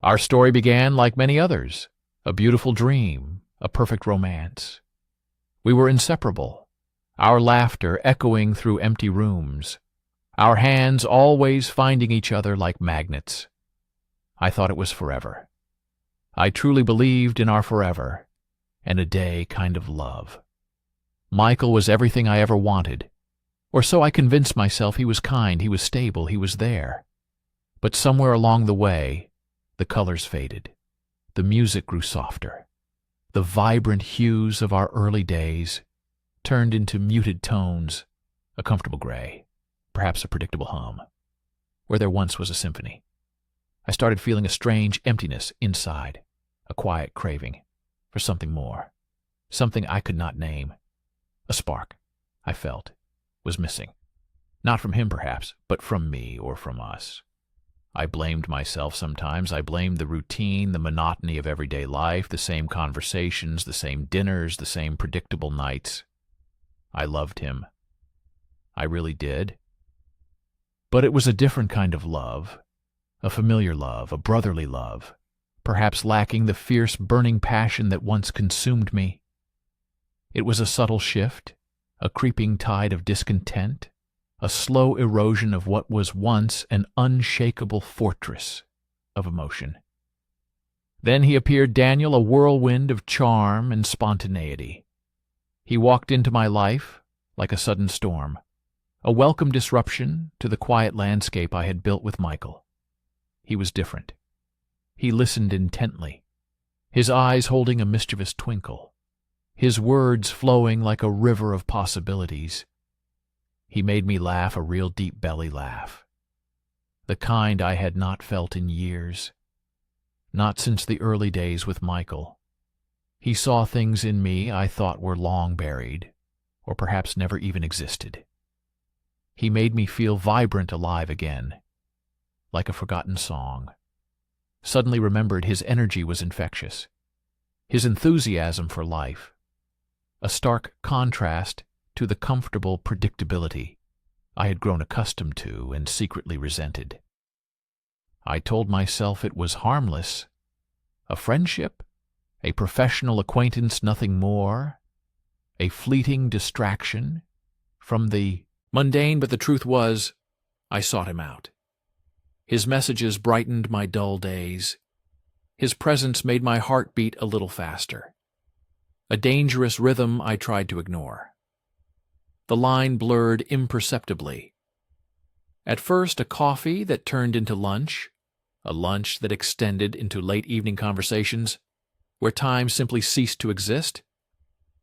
Our story began like many others, a beautiful dream, a perfect romance. We were inseparable, our laughter echoing through empty rooms, our hands always finding each other like magnets. I thought it was forever. I truly believed in our forever, and a day kind of love. Michael was everything I ever wanted, or so I convinced myself. He was kind, he was stable, he was there. But somewhere along the way, the colors faded. The music grew softer. The vibrant hues of our early days turned into muted tones, a comfortable gray, perhaps a predictable hum, where there once was a symphony. I started feeling a strange emptiness inside, a quiet craving for something more, something I could not name. A spark, I felt, was missing. Not from him, perhaps, but from me or from us. I blamed myself sometimes. I blamed the routine, the monotony of everyday life, the same conversations, the same dinners, the same predictable nights. I loved him. I really did. But it was a different kind of love, a familiar love, a brotherly love, perhaps lacking the fierce, burning passion that once consumed me. It was a subtle shift, a creeping tide of discontent, a slow erosion of what was once an unshakable fortress of emotion. Then he appeared, Daniel, a whirlwind of charm and spontaneity. He walked into my life like a sudden storm, a welcome disruption to the quiet landscape I had built with Michael. He was different. He listened intently, his eyes holding a mischievous twinkle, his words flowing like a river of possibilities. He made me laugh, a real deep belly laugh, the kind I had not felt in years, not since the early days with Michael. He saw things in me I thought were long buried, or perhaps never even existed. He made me feel vibrant, alive again, like a forgotten song. Suddenly remembered, his energy was infectious, his enthusiasm for life, a stark contrast to the comfortable predictability I had grown accustomed to and secretly resented. I told myself it was harmless, a friendship, a professional acquaintance, nothing more, a fleeting distraction from the mundane, but the truth was, I sought him out. His messages brightened my dull days. His presence made my heart beat a little faster, a dangerous rhythm I tried to ignore. The line blurred imperceptibly. At first, a coffee that turned into lunch, a lunch that extended into late evening conversations, where time simply ceased to exist.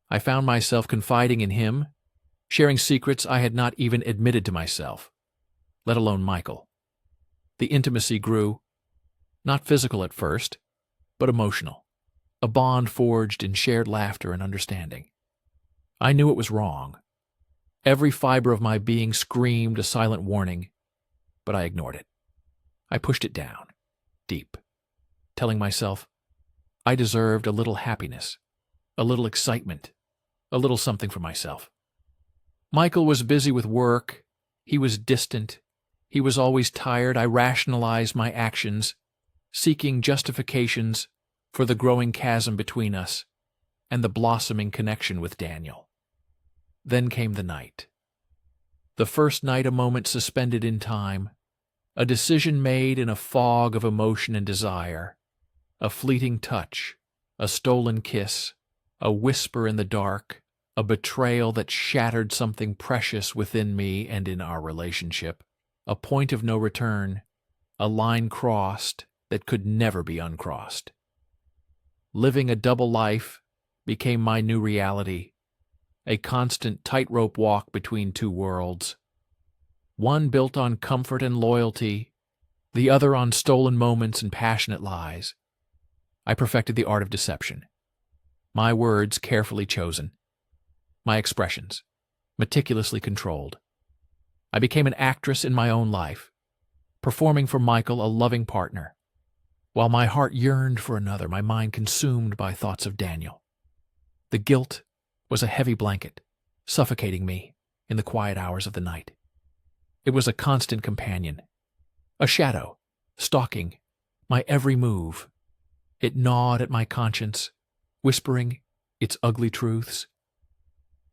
I found myself confiding in him, sharing secrets I had not even admitted to myself, let alone Michael. The intimacy grew, not physical at first, but emotional, a bond forged in shared laughter and understanding. I knew it was wrong. Every fiber of my being screamed a silent warning, but I ignored it. I pushed it down, deep, telling myself I deserved a little happiness, a little excitement, a little something for myself. Michael was busy with work. He was distant. He was always tired. I rationalized my actions, seeking justifications for the growing chasm between us and the blossoming connection with Daniel. Then came the night. The first night, a moment suspended in time, a decision made in a fog of emotion and desire, a fleeting touch, a stolen kiss, a whisper in the dark, a betrayal that shattered something precious within me and in our relationship, a point of no return, a line crossed that could never be uncrossed. Living a double life became my new reality, a constant tightrope walk between two worlds, one built on comfort and loyalty, the other on stolen moments and passionate lies. I perfected the art of deception, my words carefully chosen, my expressions meticulously controlled. I became an actress in my own life, performing for Michael, a loving partner, while my heart yearned for another, my mind consumed by thoughts of Daniel. The guilt was a heavy blanket, suffocating me in the quiet hours of the night. It was a constant companion, a shadow, stalking, my every move. It gnawed at my conscience, whispering its ugly truths.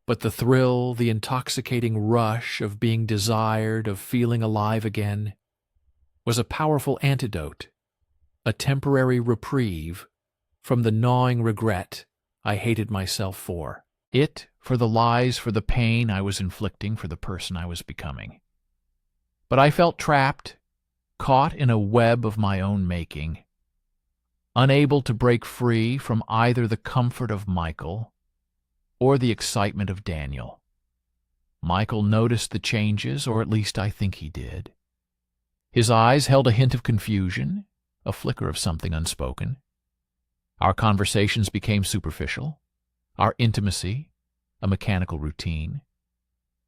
But the thrill, the intoxicating rush of being desired, of feeling alive again, was a powerful antidote, a temporary reprieve from the gnawing regret I hated myself for. It for the lies, for the pain I was inflicting, for the person I was becoming. But I felt trapped, caught in a web of my own making, unable to break free from either the comfort of Michael or the excitement of Daniel. Michael noticed the changes, or at least I think he did. His eyes held a hint of confusion, a flicker of something unspoken. Our conversations became superficial, our intimacy a mechanical routine.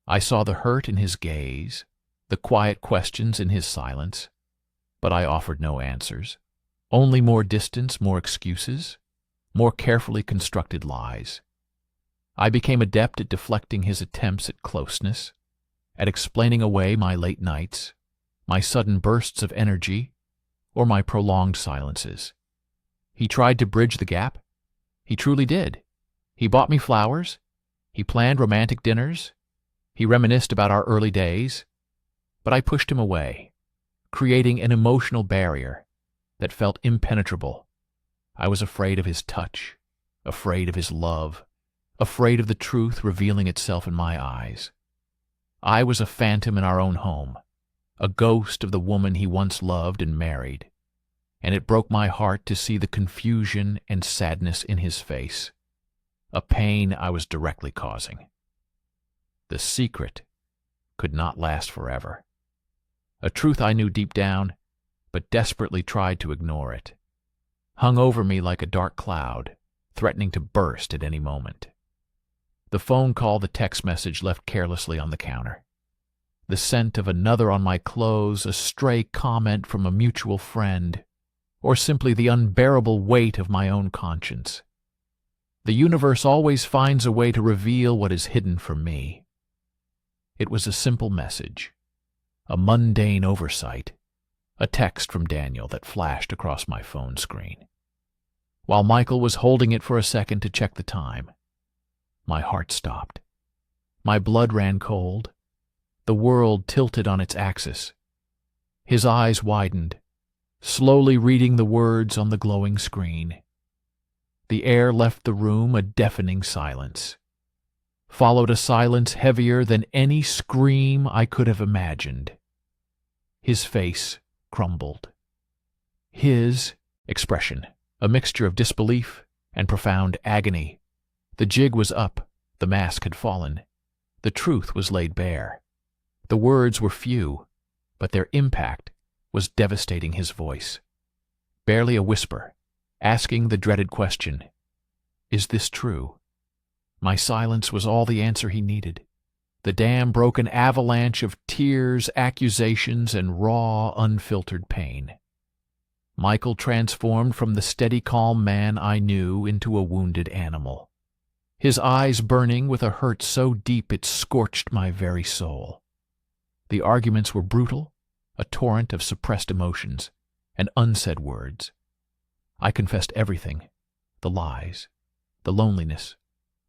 I saw the hurt in his gaze, the quiet questions in his silence, but I offered no answers. Only more distance, more excuses, more carefully constructed lies. I became adept at deflecting his attempts at closeness, at explaining away my late nights, my sudden bursts of energy, or my prolonged silences. He tried to bridge the gap. He truly did. He bought me flowers. He planned romantic dinners. He reminisced about our early days. But I pushed him away, creating an emotional barrier that felt impenetrable. I was afraid of his touch, afraid of his love, afraid of the truth revealing itself in my eyes. I was a phantom in our own home, a ghost of the woman he once loved and married, and it broke my heart to see the confusion and sadness in his face, a pain I was directly causing. The secret could not last forever. A truth I knew deep down, but desperately tried to ignore it, hung over me like a dark cloud, threatening to burst at any moment. The phone call, the text message left carelessly on the counter, the scent of another on my clothes, a stray comment from a mutual friend, or simply the unbearable weight of my own conscience. The universe always finds a way to reveal what is hidden from me. It was a simple message, a mundane oversight, a text from Daniel that flashed across my phone screen. While Michael was holding it for a second to check the time, my heart stopped. My blood ran cold. The world tilted on its axis. His eyes widened, slowly reading the words on the glowing screen. The air left the room a deafening silence. Followed a silence heavier than any scream I could have imagined. His face crumbled. His expression, a mixture of disbelief and profound agony. The jig was up, the mask had fallen. The truth was laid bare. The words were few, but their impact was devastating. His voice, barely a whisper, asking the dreaded question, "Is this true?" My silence was all the answer he needed. The dam broke an avalanche of tears, accusations, and raw, unfiltered pain. Michael transformed from the steady, calm man I knew into a wounded animal, his eyes burning with a hurt so deep it scorched my very soul. The arguments were brutal, a torrent of suppressed emotions and unsaid words. I confessed everything, the lies, the loneliness,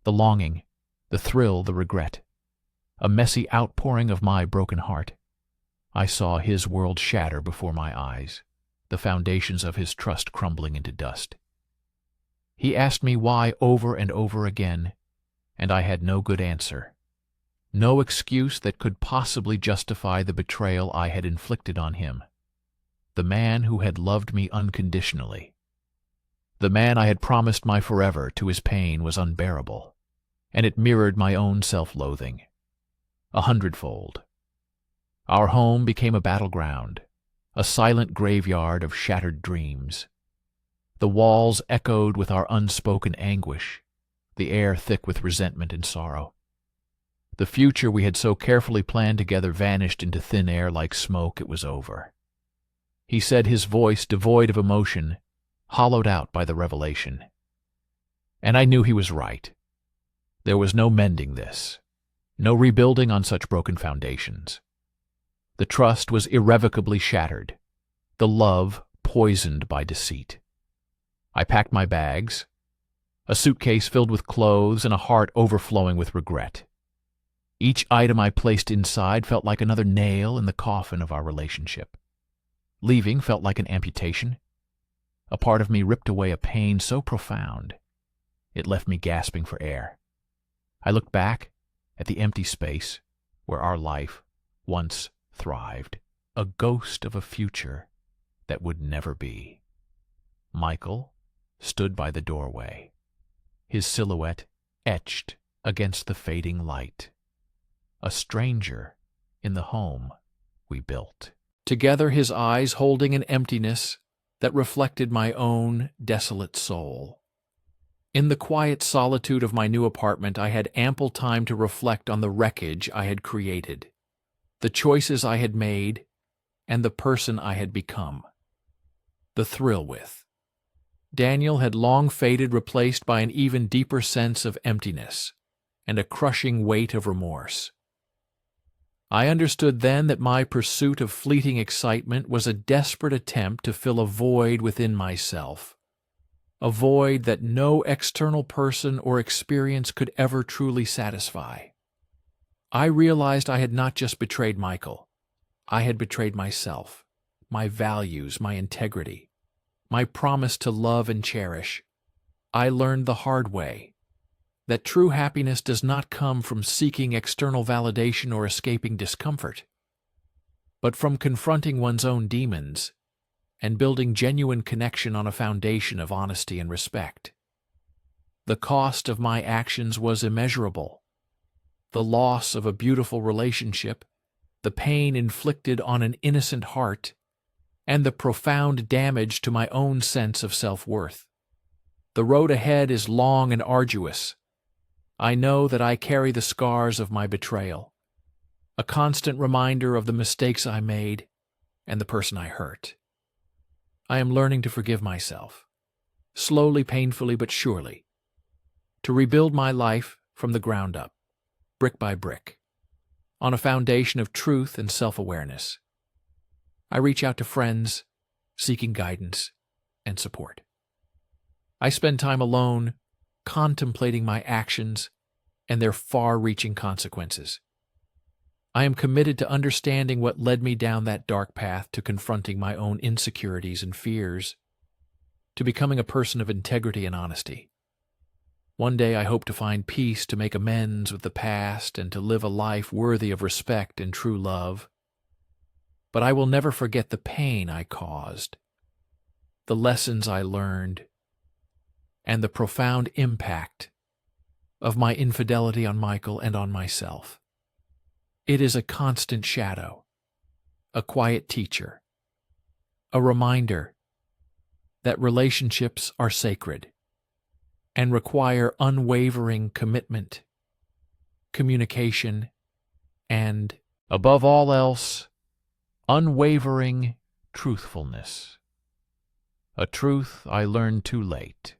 the longing, the thrill, the regret, a messy outpouring of my broken heart. I saw his world shatter before my eyes, the foundations of his trust crumbling into dust. He asked me why over and over again, and I had no good answer, no excuse that could possibly justify the betrayal I had inflicted on him, the man who had loved me unconditionally. The man I had promised my forever to his pain was unbearable, and it mirrored my own self-loathing, 100-fold. Our home became a battleground, a silent graveyard of shattered dreams. The walls echoed with our unspoken anguish, the air thick with resentment and sorrow. The future we had so carefully planned together vanished into thin air like smoke. It was over. He said, his voice devoid of emotion, hollowed out by the revelation. And I knew he was right. There was no mending this, no rebuilding on such broken foundations. The trust was irrevocably shattered, the love poisoned by deceit. I packed my bags, a suitcase filled with clothes and a heart overflowing with regret. Each item I placed inside felt like another nail in the coffin of our relationship. Leaving felt like an amputation. A part of me ripped away a pain so profound, it left me gasping for air. I looked back at the empty space where our life once thrived, a ghost of a future that would never be. Michael stood by the doorway, his silhouette etched against the fading light, a stranger in the home we built. Together, his eyes holding an emptiness that reflected my own desolate soul. In the quiet solitude of my new apartment, I had ample time to reflect on the wreckage I had created, the choices I had made, and the person I had become. The thrill with Daniel had long faded, replaced by an even deeper sense of emptiness and a crushing weight of remorse. I understood then that my pursuit of fleeting excitement was a desperate attempt to fill a void within myself, a void that no external person or experience could ever truly satisfy. I realized I had not just betrayed Michael. I had betrayed myself, my values, my integrity, my promise to love and cherish. I learned the hard way that true happiness does not come from seeking external validation or escaping discomfort, but from confronting one's own demons and building genuine connection on a foundation of honesty and respect. The cost of my actions was immeasurable. The loss of a beautiful relationship, the pain inflicted on an innocent heart, and the profound damage to my own sense of self-worth. The road ahead is long and arduous. I know that I carry the scars of my betrayal, a constant reminder of the mistakes I made and the person I hurt. I am learning to forgive myself, slowly, painfully, but surely, to rebuild my life from the ground up, brick by brick, on a foundation of truth and self-awareness. I reach out to friends, seeking guidance and support. I spend time alone, contemplating my actions and their far-reaching consequences. I am committed to understanding what led me down that dark path, to confronting my own insecurities and fears, to becoming a person of integrity and honesty. One day I hope to find peace, to make amends with the past, and to live a life worthy of respect and true love. But I will never forget the pain I caused, the lessons I learned, and the profound impact of my infidelity on Michael and on myself. It is a constant shadow, a quiet teacher, a reminder that relationships are sacred and require unwavering commitment, communication, and, above all else, unwavering truthfulness. A truth I learned too late.